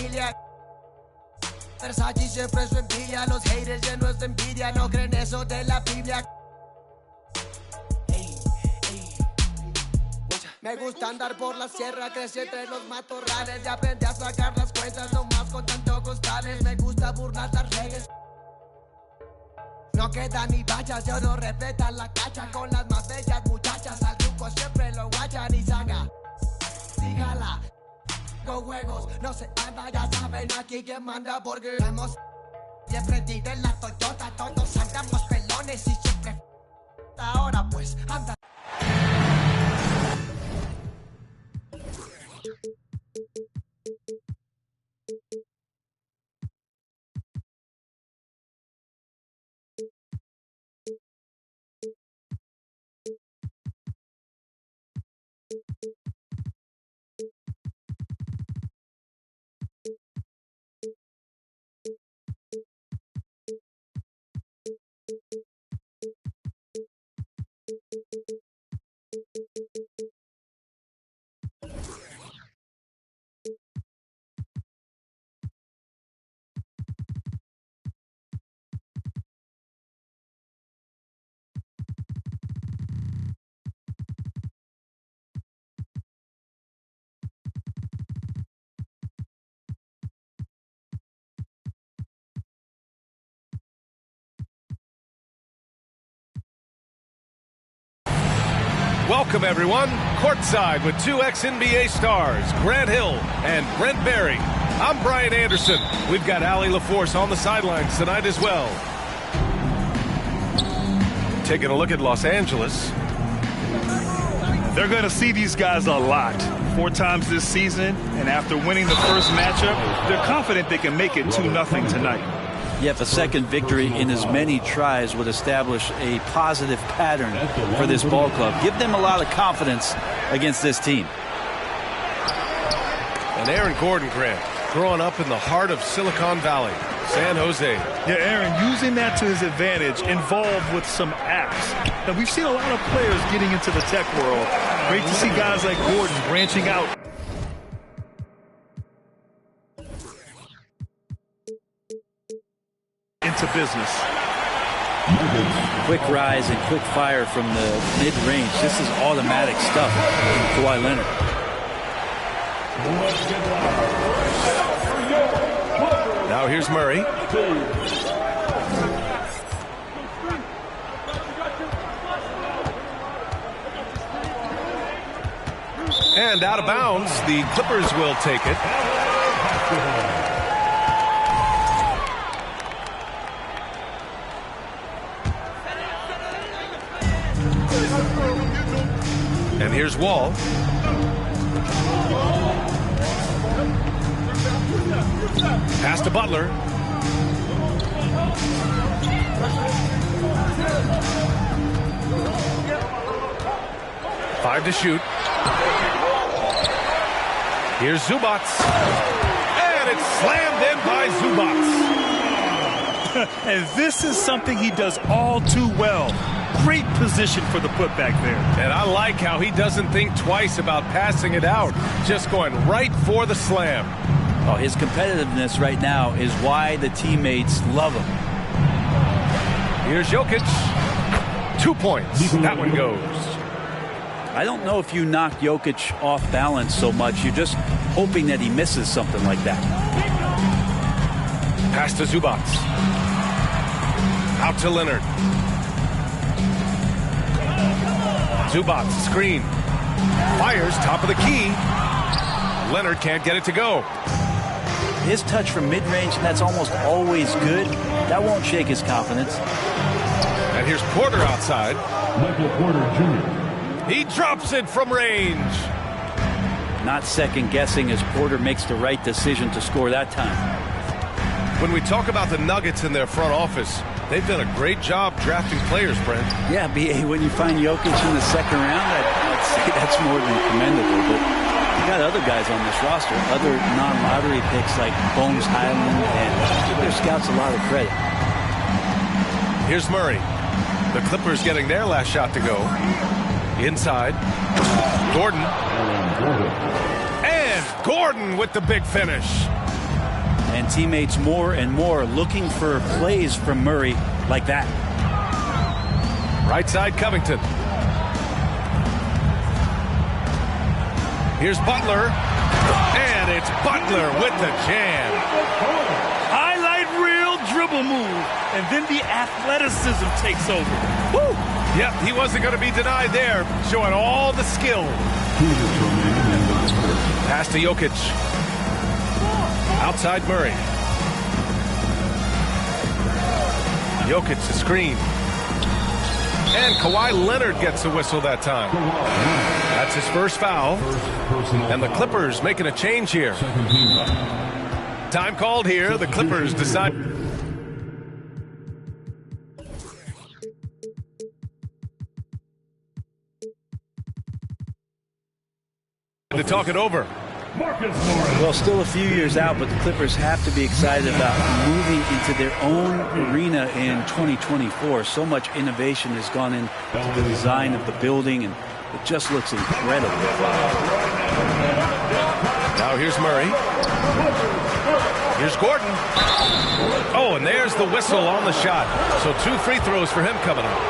familia. Versace siempre su envidia, los haters llenos de envidia, no creen eso de la Biblia. Me gusta andar por la sierra, crecí entre los matorrales y aprendí a sacar las cuentas, no más con tanto costales. Me gusta burlar las reglas. No quedan ni bachas, yo no respetan la cacha con las más bellas muchachas. Al truco siempre lo guachan y saca. Sígala. Con juegos, no se anda, ya saben aquí quién manda porque hemos siempre tiré la Toyota, todos andamos pelones y siempre ahora pues anda. Welcome, everyone. Courtside with two ex-NBA stars, Grant Hill and Brent Barry. I'm Brian Anderson. We've got Allie LaForce on the sidelines tonight as well. Taking a look at Los Angeles. They're going to see these guys a lot. 4 times this season, and after winning the first matchup, they're confident they can make it 2-0 tonight. Yet a second victory in as many tries would establish a positive pattern for this ball club. Give them a lot of confidence against this team. And Aaron Gordon, Grant, growing up in the heart of Silicon Valley, San Jose. Yeah, Aaron, using that to his advantage, involved with some apps. Now, we've seen a lot of players getting into the tech world. Great to see guys like Gordon branching out. Into business. Quick rise and quick fire from the mid-range. This is automatic stuff from Kawhi Leonard. Now here's Murray. And out of bounds, the Clippers will take it. And here's Wall. Pass to Butler. Five to shoot. Here's Zubac. And it's slammed in by Zubac. And this is something he does all too well. Great position for the putback there. And I like how he doesn't think twice about passing it out. Just going right for the slam. Oh, his competitiveness right now is why the teammates love him. Here's Jokic. 2 points. That one goes. I don't know if you knock Jokic off balance so much. You're just hoping that he misses something like that. Pass to Zubac. Out to Leonard. Zubac, screen. Fires, top of the key. Leonard can't get it to go. His touch from mid-range, that's almost always good. That won't shake his confidence. And here's Porter outside. Michael Porter Jr. He drops it from range. Not second-guessing as Porter makes the right decision to score that time. When we talk about the Nuggets in their front office, they've done a great job drafting players, Brent. Yeah, B.A., when you find Jokic in the second round, I'd say that's more than commendable. But you got other guys on this roster, other non-lottery picks like Bones Highland, and give their scouts a lot of credit. Here's Murray. The Clippers getting their last shot to go. Inside. Gordon. And Gordon with the big finish. and teammates more and more looking for plays from Murray like that. Right side, Covington. Here's Butler, and it's Butler with the jam. Highlight reel dribble move, and then the athleticism takes over. Woo! Yep, he wasn't going to be denied there, showing all the skill. Pass to Jokic. Outside Murray. Jokic to screen. And Kawhi Leonard gets the whistle that time. That's his first foul. And the Clippers making a change here. Time called here. The Clippers decide. To talk it over. Well, still a few years out, but the Clippers have to be excited about moving into their own arena in 2024. So much innovation has gone into the design of the building, and it just looks incredible. Now here's Murray. Here's Gordon. Oh, and there's the whistle on the shot. So 2 free throws for him coming up.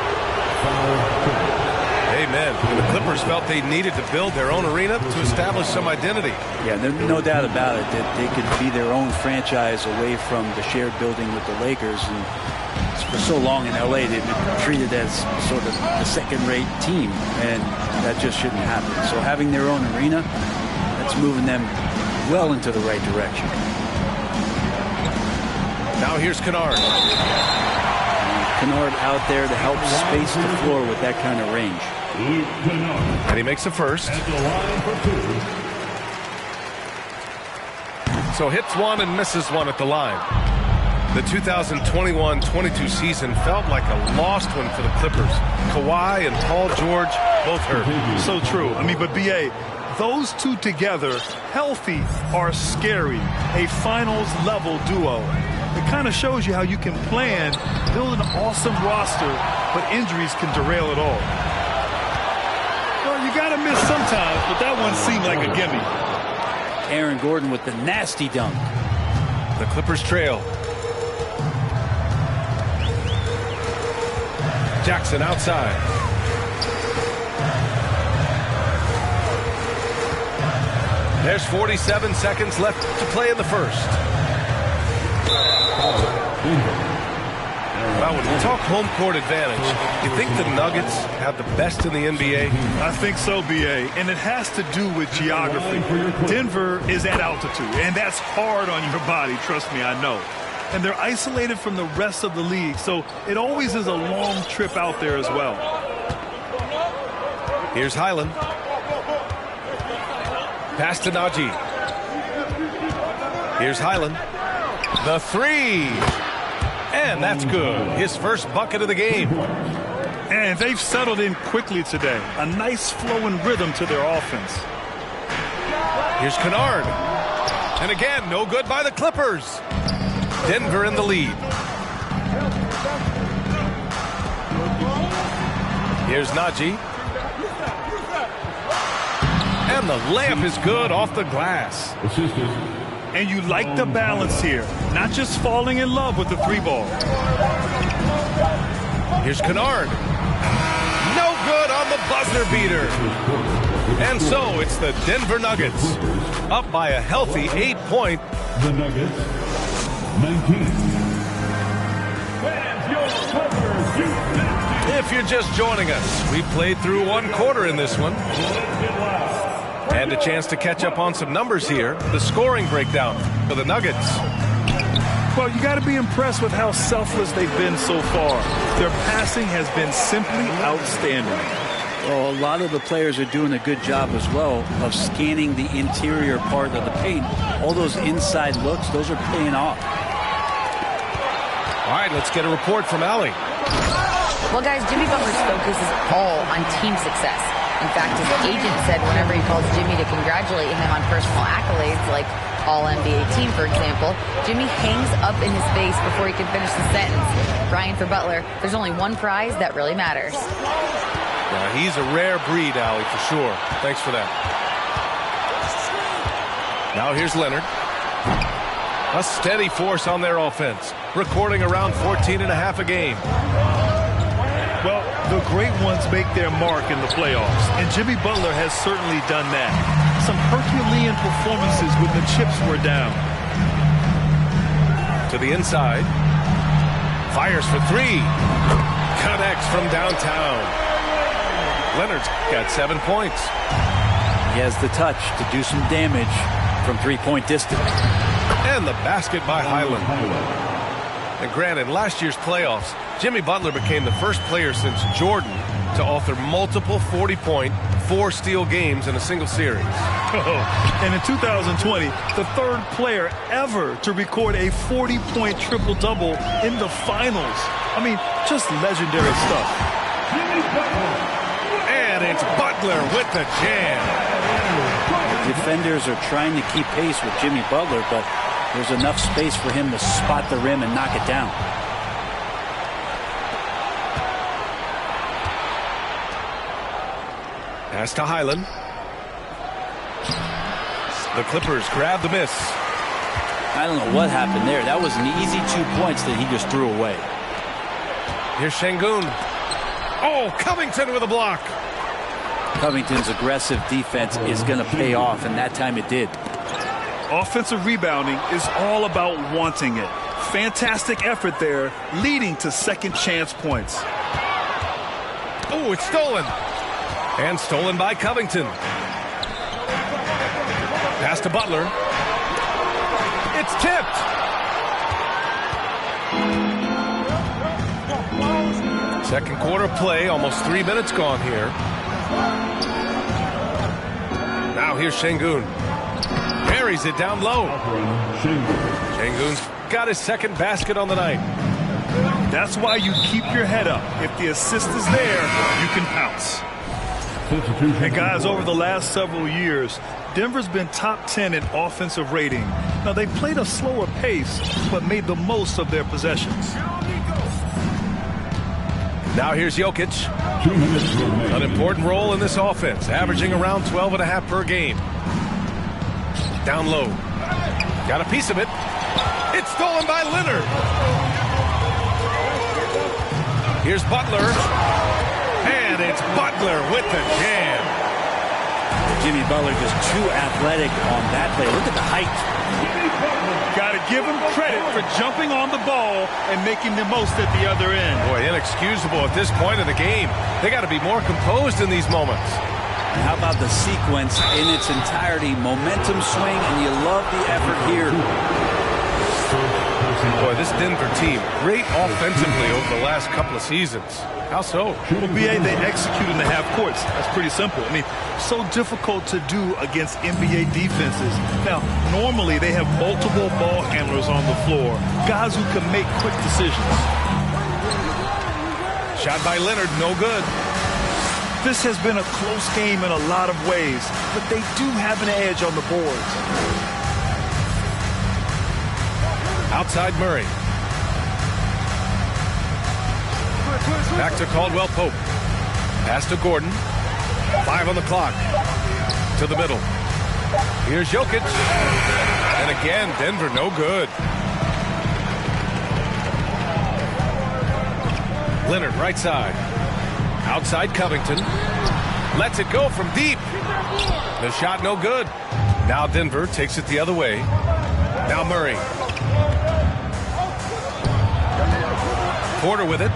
Amen. And the Clippers felt they needed to build their own arena to establish some identity. Yeah, there's no doubt about it that they could be their own franchise away from the shared building with the Lakers. And for so long in LA, they've been treated as sort of the second-rate team, and that just shouldn't happen. So having their own arena, that's moving them well into the right direction. Now here's Kennard. Kennard out there to help space the floor with that kind of range. And he makes the first. So hits one and misses one at the line. The 2021-22 season felt like a lost one for the Clippers. Kawhi and Paul George both hurt. So true. I mean, but B.A., those two together, healthy, are scary. A finals-level duo. It kind of shows you how you can plan, build an awesome roster, but injuries can derail it all. Well, you got to miss sometimes, but that one seemed like a gimme. Aaron Gordon with the nasty dunk. The Clippers trail. Jackson outside. There's 47 seconds left to play in the first. Well, when we talk home court advantage, you think the Nuggets have the best in the NBA? I think so, B.A., and it has to do with geography. Denver is at altitude, and that's hard on your body, trust me, I know. And they're isolated from the rest of the league, so it always is a long trip out there as well. Here's Highland. Pass to Najee. Here's Highland. The three. And that's good. His first bucket of the game. And they've settled in quickly today. A nice flowing rhythm to their offense. Here's Kennard. And again, no good by the Clippers. Denver in the lead. Here's Najee. And the layup is good off the glass. And you like the balance here. Not just falling in love with the three ball. Here's Kennard. No good on the buzzer beater. And so it's the Denver Nuggets up by a healthy 8-point. The Nuggets, 19. If you're just joining us, we played through one quarter in this one. And a chance to catch up on some numbers here. The scoring breakdown for the Nuggets. Well, you got to be impressed with how selfless they've been so far. Their passing has been simply outstanding. Well, a lot of the players are doing a good job as well of scanning the interior part of the paint. All those inside looks, those are paying off. All right, let's get a report from Allie. Well, guys, Jimmy Butler's focus is all on team success. In fact, his agent said whenever he calls Jimmy to congratulate him on personal accolades, like All-NBA team, for example, Jimmy hangs up in his face before he can finish the sentence. Brian, for Butler, there's only one prize that really matters. Yeah, he's a rare breed, Allie, for sure. Thanks for that. Now here's Leonard. A steady force on their offense, recording around 14.5 a game. Well, the great ones make their mark in the playoffs, and Jimmy Butler has certainly done that. Some Herculean performances when the chips were down. To the inside. Fires for three. Connects from downtown. Leonard's got 7 points. He has the touch to do some damage from three-point distance. And the basket by Highland. And granted, last year's playoffs, Jimmy Butler became the first player since Jordan to author multiple 40-point, 4-steal games in a single series. And in 2020, the third player ever to record a 40-point triple-double in the finals. I mean, just legendary stuff. And it's Butler with the jam. Defenders are trying to keep pace with Jimmy Butler, but there's enough space for him to spot the rim and knock it down. Pass to Highland. The Clippers grab the miss. I don't know what happened there. That was an easy 2 points that he just threw away. Here's Şengün. Oh, Covington with a block. Covington's aggressive defense is going to pay off, and that time it did. Offensive rebounding is all about wanting it. Fantastic effort there, leading to second chance points. Oh, it's stolen. And stolen by Covington. Pass to Butler. It's tipped. Second quarter play, almost 3 minutes gone here. Now here's Şengün. Buries it down low. Şengün's got his second basket on the night. That's why you keep your head up. If the assist is there, you can pounce. And guys, over the last several years, Denver's been top 10 in offensive rating. Now, they played a slower pace, but made the most of their possessions. Now here's Jokic. An important role in this offense, averaging around 12.5 per game. Down low. Got a piece of it. It's stolen by Leonard. Here's Butler. And it's Butler with the jam. Jimmy Butler just too athletic on that play. Look at the height. Got to give him credit for jumping on the ball and making the most at the other end. Boy, inexcusable at this point of the game. They got to be more composed in these moments. How about the sequence in its entirety? Momentum swing, and you love the effort here. Boy, this Denver team, great offensively over the last couple of seasons. How so? Well, BA, they execute in the half courts. That's pretty simple. I mean, so difficult to do against NBA defenses. Now, normally they have multiple ball handlers on the floor, guys who can make quick decisions. Shot by Leonard, no good. This has been a close game in a lot of ways, but they do have an edge on the boards. Outside Murray. Back to Caldwell Pope. Pass to Gordon. 5 on the clock. To the middle. Here's Jokic. And again, Denver no good. Leonard right side. Outside Covington. Lets it go from deep. The shot no good. Now Denver takes it the other way. Now Murray. Porter with it.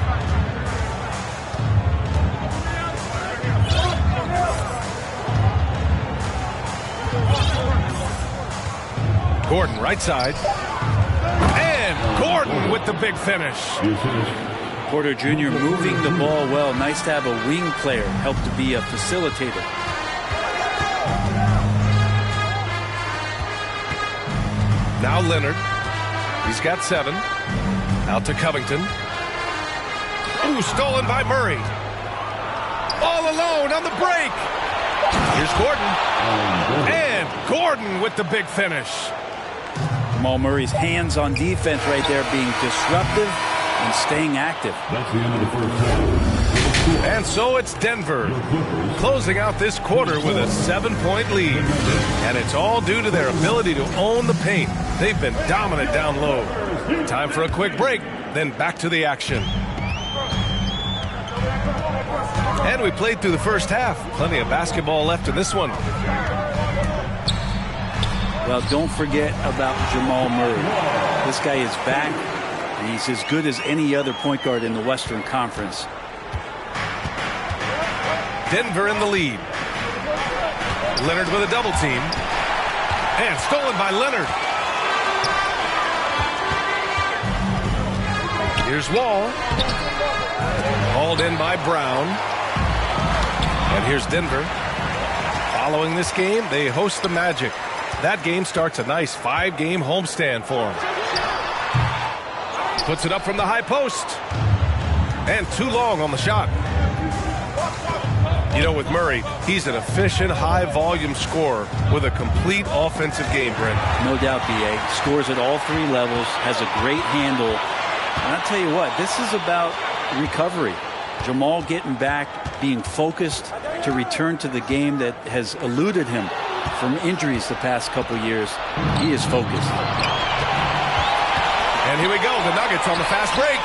Gordon right side. And Gordon with the big finish. Porter Jr. moving the ball well. Nice to have a wing player help to be a facilitator. Now Leonard. He's got 7. Out to Covington. Ooh, stolen by Murray. All alone on the break. Here's Gordon. And Gordon with the big finish. Jamal Murray's hands on defense right there, being disruptive and staying active. That's the end of the first half. And so it's Denver closing out this quarter with a 7-point lead. And it's all due to their ability to own the paint. They've been dominant down low. Time for a quick break, then back to the action. And we played through the first half. Plenty of basketball left in this one. Well, don't forget about Jamal Murray. This guy is back, and he's as good as any other point guard in the Western Conference. Denver in the lead. Leonard with a double team. And stolen by Leonard. Here's Wall. Hauled in by Brown. And here's Denver. Following this game, they host the Magic. That game starts a nice 5-game homestand for them. Puts it up from the high post. And too long on the shot. You know, with Murray, he's an efficient, high-volume scorer with a complete offensive game, Brent. No doubt, B.A. Scores at all 3 levels, has a great handle. And I'll tell you what, this is about recovery. Jamal getting back, being focused to return to the game that has eluded him from injuries the past couple years. He is focused. And here we go, the Nuggets on the fast break.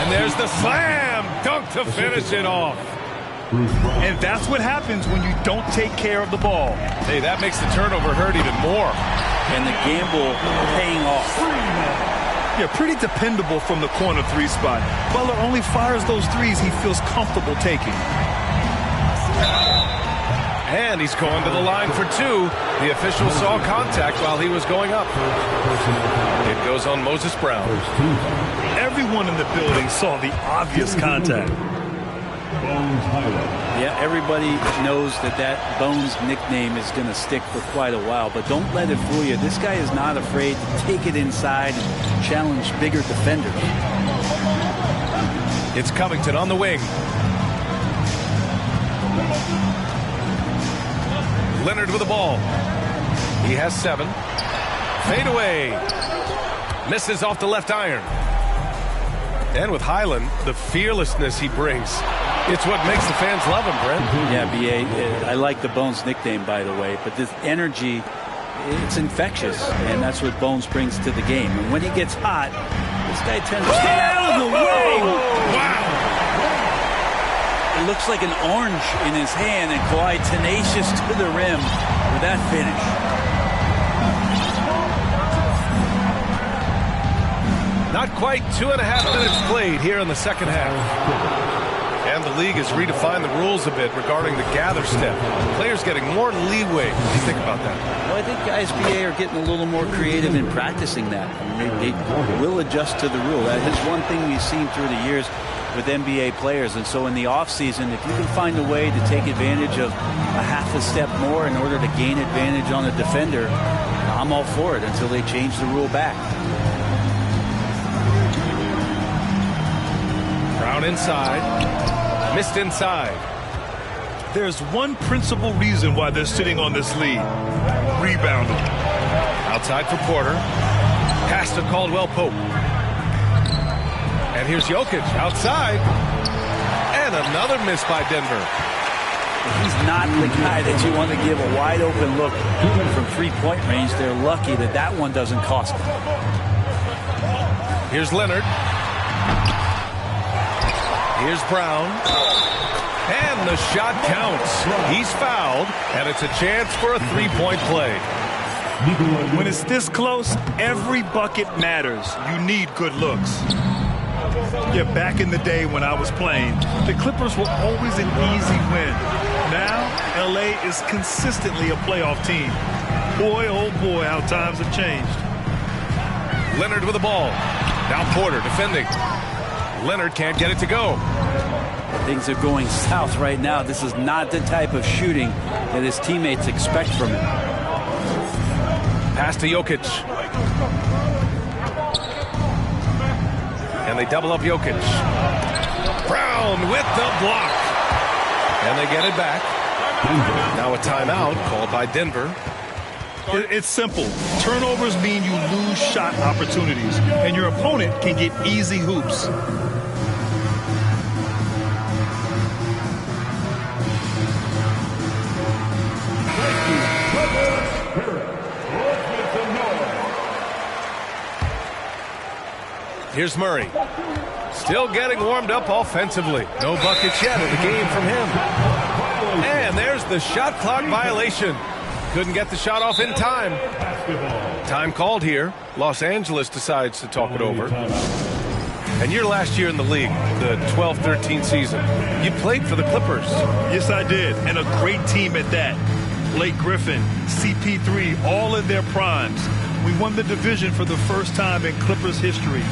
And there's the slam dunk to finish it off. And that's what happens when you don't take care of the ball. Hey, that makes the turnover hurt even more. And the gamble paying off. Yeah, pretty dependable from the corner 3 spot. Butler only fires those threes he feels comfortable taking. And he's going to the line for 2. The official saw contact while he was going up. It goes on Moses Brown. Everyone in the building saw the obvious contact. Yeah, everybody knows that Bones nickname is going to stick for quite a while, but don't let it fool you. This guy is not afraid to take it inside and challenge bigger defenders. It's Covington on the wing. Leonard with the ball. He has 7. Fade away. Misses off the left iron. And with Highland, the fearlessness he brings. It's what makes the fans love him, Brent. Yeah, B.A., I like the Bones nickname, by the way, but this energy, it's infectious, and that's what Bones brings to the game. And when he gets hot, this guy tends to stay out of the way. Wow! It looks like an orange in his hand, and Kawhi tenacious to the rim with that finish. Not quite 2.5 minutes played here in the second half. And the league has redefined the rules a bit regarding the gather step. Players getting more leeway. What do you think about that? Well, I think guys, BA, are getting a little more creative in practicing that. I mean, they will adjust to the rule. That is one thing we've seen through the years with NBA players. And so in the offseason, if you can find a way to take advantage of a half a step more in order to gain advantage on a defender, I'm all for it until they change the rule back. Brown inside. Missed inside. There's one principal reason why they're sitting on this lead. Rebounding. Outside for Porter. Pass to Caldwell Pope. And here's Jokic outside. And another miss by Denver. He's not the guy that you want to give a wide open look from 3-point range. They're lucky that that one doesn't cost them. Here's Leonard. Here's Brown. And the shot counts. He's fouled, and it's a chance for a 3-point play. When it's this close, every bucket matters. You need good looks. Yeah, back in the day when I was playing, the Clippers were always an easy win. Now, LA is consistently a playoff team. Boy, oh boy, how times have changed. Leonard with the ball. Now Porter defending. Leonard can't get it to go. Things are going south right now. This is not the type of shooting that his teammates expect from him. Pass to Jokic. And they double up Jokic. Brown with the block. And they get it back. Now a timeout called by Denver. It's simple. Turnovers mean you lose shot opportunities, and your opponent can get easy hoops. Here's Murray. Still getting warmed up offensively. No buckets yet in the game from him. And there's the shot clock violation. Couldn't get the shot off in time. Time called here. Los Angeles decides to talk it over. And your last year in the league, the 12-13 season, you played for the Clippers. Yes, I did. And a great team at that. Blake Griffin, CP3, all in their primes. We won the division for the first time in Clippers history.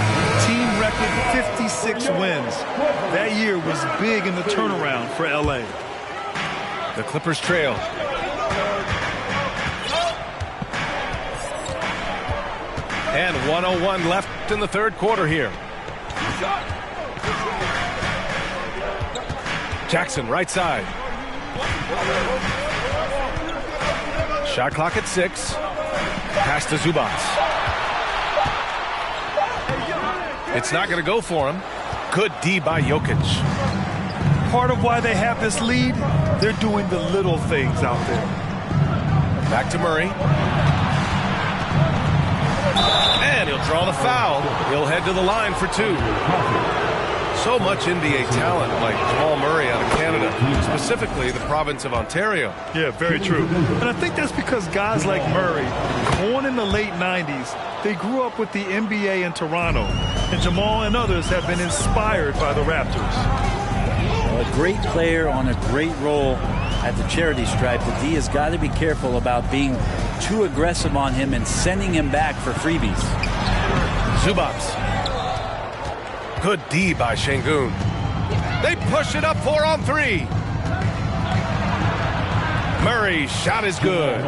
Team record 56 wins. That year was big in the turnaround for LA. The Clippers trail. And 1:01 left in the third quarter here. Jackson, right side. Shot clock at 6. Pass to Zubac. It's not going to go for him. Good D by Jokic. Part of why they have this lead, they're doing the little things out there. Back to Murray. And he'll draw the foul. He'll head to the line for 2. So much NBA talent like Jamal Murray out of Canada, specifically the province of Ontario. Yeah, very true. And I think that's because guys like Murray, born in the late 90s, they grew up with the NBA in Toronto. And Jamal and others have been inspired by the Raptors. A great player on a great role at the charity stripe. The D has got to be careful about being too aggressive on him and sending him back for freebies. Zubac. Good D by Şengün. They push it up 4-on-3. Murray's shot is good.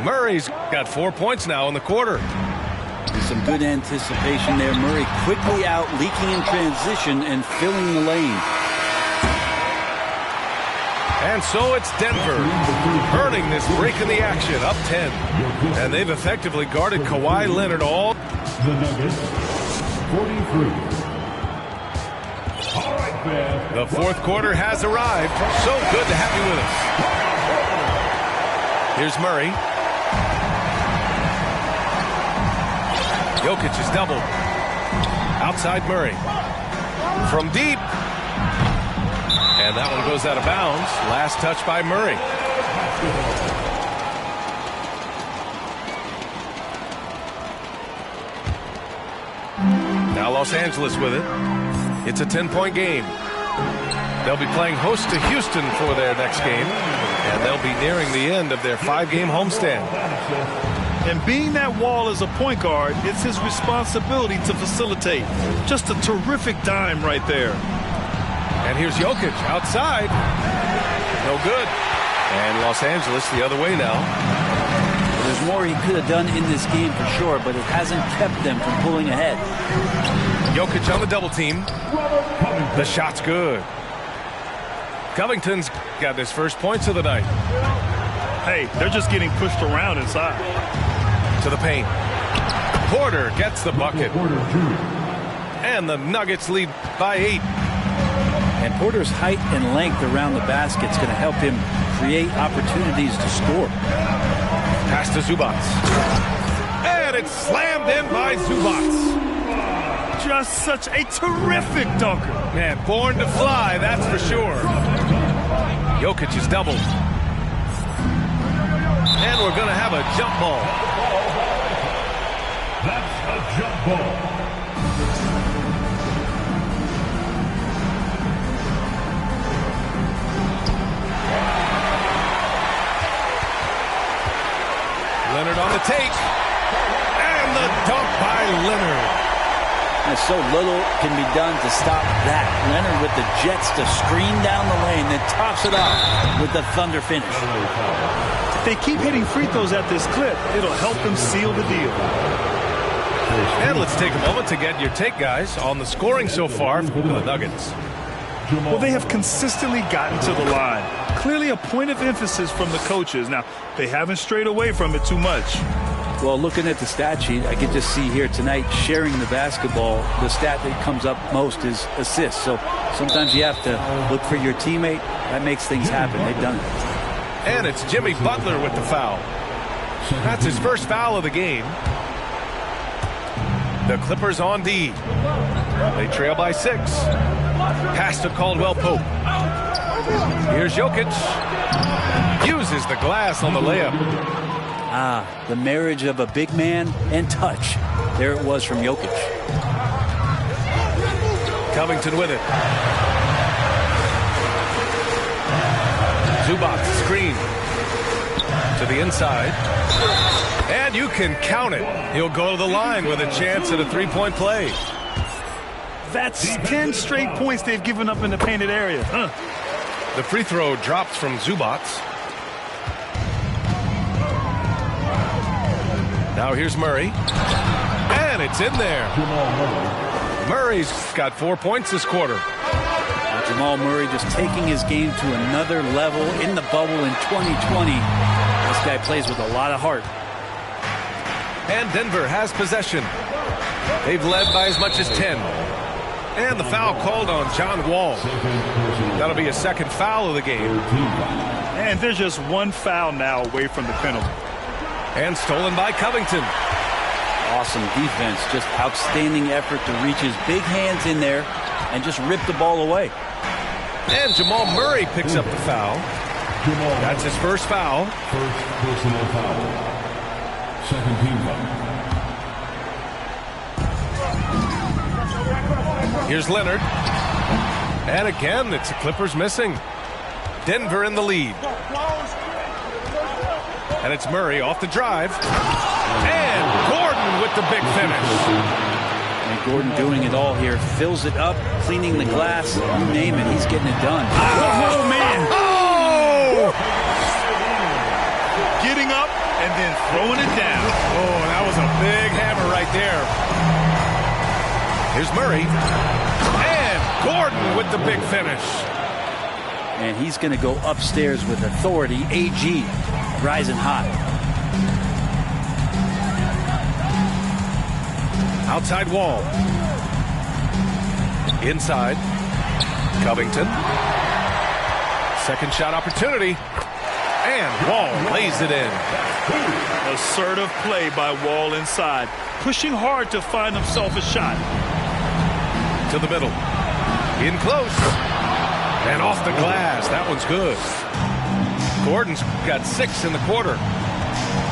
Murray's got 4 points now in the quarter. There's some good anticipation there. Murray quickly out, leaking in transition and filling the lane. And so it's Denver earning this break in the action, up 10. And they've effectively guarded Kawhi Leonard all. The Nuggets, 43. The fourth quarter has arrived. So good to have you with us. Here's Murray. Jokic is doubled. Outside Murray. From deep. And that one goes out of bounds. Last touch by Murray. Now Los Angeles with it. It's a 10-point game. They'll be playing host to Houston for their next game, and they'll be nearing the end of their 5-game homestand. And being that Wall as a point guard, it's his responsibility to facilitate. Just a terrific dime right there. And here's Jokic outside. No good. And Los Angeles the other way now. There's more he could have done in this game for sure, but it hasn't kept them from pulling ahead. Jokic on the double team. The shot's good. Covington's got his first points of the night. Hey, they're just getting pushed around inside. To the paint. Porter gets the bucket. And the Nuggets lead by 8. And Porter's height and length around the basket is going to help him create opportunities to score. Pass to Zubac. And it's slammed in by Zubac. Just such a terrific dunker. Man, born to fly, that's for sure. Jokic is doubled. And we're going to have a jump ball. That's a jump ball. Leonard on the take. And the dunk by Leonard. And so little can be done to stop that. Leonard with the jets to screen down the lane, then tops it off with the thunder finish. If they keep hitting free throws at this clip, it'll help them seal the deal. And let's take a moment to get your take, guys, on the scoring so far for the Nuggets. Well, they have consistently gotten to the line. Clearly a point of emphasis from the coaches. Now, they haven't strayed away from it too much. Well, looking at the stat sheet, I could just see here tonight sharing the basketball. The stat that comes up most is assists. So sometimes you have to look for your teammate. That makes things happen. They've done it. And it's Jimmy Butler with the foul. That's his first foul of the game. The Clippers on D. They trail by 6. Pass to Caldwell Pope. Here's Jokic. Uses the glass on the layup. The marriage of a big man and touch. There it was from Jokic. Covington with it. Zubac screen to the inside. And you can count it. He'll go to the line with a chance at a three-point play. That's 10 straight points they've given up in the painted area. The free throw drops from Zubac. Now here's Murray. And it's in there. Murray's got 4 points this quarter. Jamal Murray just taking his game to another level in the bubble in 2020. This guy plays with a lot of heart. And Denver has possession. They've led by as much as 10. And the foul called on John Wall. That'll be a second foul of the game. And there's just one foul now away from the penalty. And stolen by Covington. Awesome defense. Just outstanding effort to reach his big hands in there and just rip the ball away. And Jamal Murray picks up the foul. That's his first foul. First personal foul. Second team foul. Here's Leonard. And again, it's the Clippers missing. Denver in the lead. And it's Murray off the drive. And Gordon with the big finish. And Gordon doing it all here. Fills it up, cleaning the glass. You name it, he's getting it done. Oh, man. Oh! Getting up and then throwing it down. Oh, that was a big hammer right there. Here's Murray. And Gordon with the big finish. And he's going to go upstairs with authority. AG rising high. Outside Wall. Inside. Covington. Second shot opportunity. And Wall lays it in. Assertive play by Wall inside. Pushing hard to find himself a shot. To the middle. In close. And off the glass. That one's good. Gordon's got 6 in the quarter.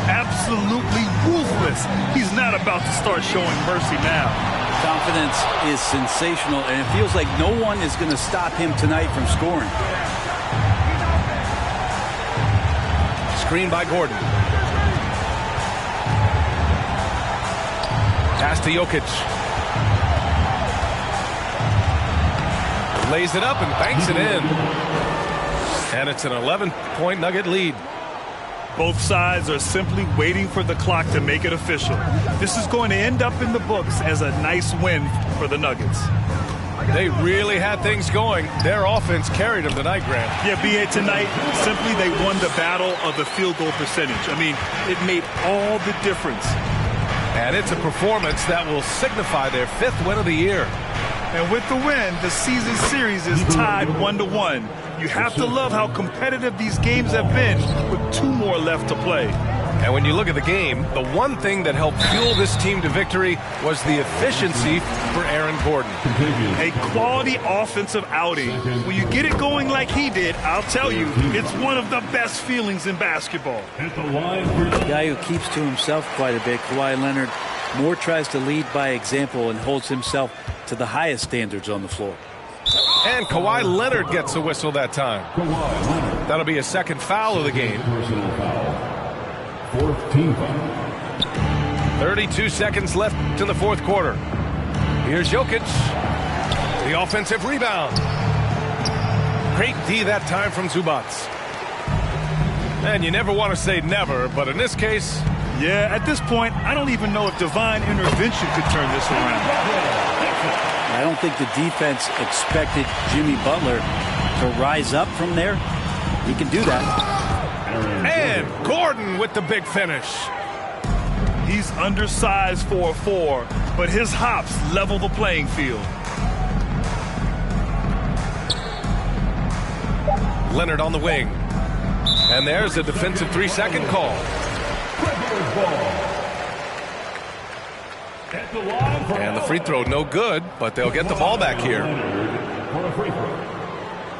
Absolutely ruthless. He's not about to start showing mercy now. Confidence is sensational, and it feels like no one is going to stop him tonight from scoring. Screen by Gordon. Pass to Jokic. Lays it up and banks it in. And it's an 11-point Nugget lead. Both sides are simply waiting for the clock to make it official. This is going to end up in the books as a nice win for the Nuggets. They really had things going. Their offense carried them tonight, Grant. Yeah, B.A., tonight, simply they won the battle of the field goal percentage. I mean, it made all the difference. And it's a performance that will signify their 5th win of the year. And with the win, the season series is tied 1-1. You have to love how competitive these games have been with 2 more left to play. And when you look at the game, the one thing that helped fuel this team to victory was the efficiency for Aaron Gordon. A quality offensive outing. When you get it going like he did, I'll tell you, it's one of the best feelings in basketball. The guy who keeps to himself quite a bit, Kawhi Leonard, more tries to lead by example and holds himself to the highest standards on the floor. And Kawhi Leonard gets a whistle that time. That'll be a second foul of the game. 4th team foul. 32 seconds left in the 4th quarter. Here's Jokic. The offensive rebound. Great D that time from Zubac. And you never want to say never, but in this case... Yeah, at this point, I don't even know if divine intervention could turn this around. I don't think the defense expected Jimmy Butler to rise up from there. He can do that. And Gordon with the big finish. He's undersized for a 4, but his hops level the playing field. Leonard on the wing. And there's a defensive 3-second call. And the free throw no good, but they'll get the ball back here. For a free throw.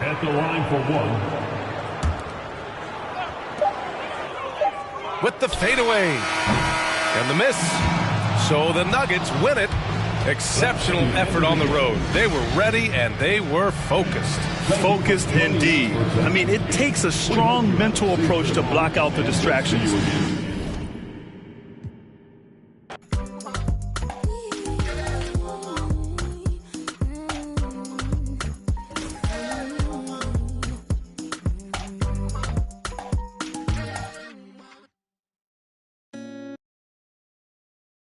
At the line for one. With the fadeaway. And the miss. So the Nuggets win it. Exceptional effort on the road. They were ready and they were focused. Focused indeed. I mean, it takes a strong mental approach to block out the distractions.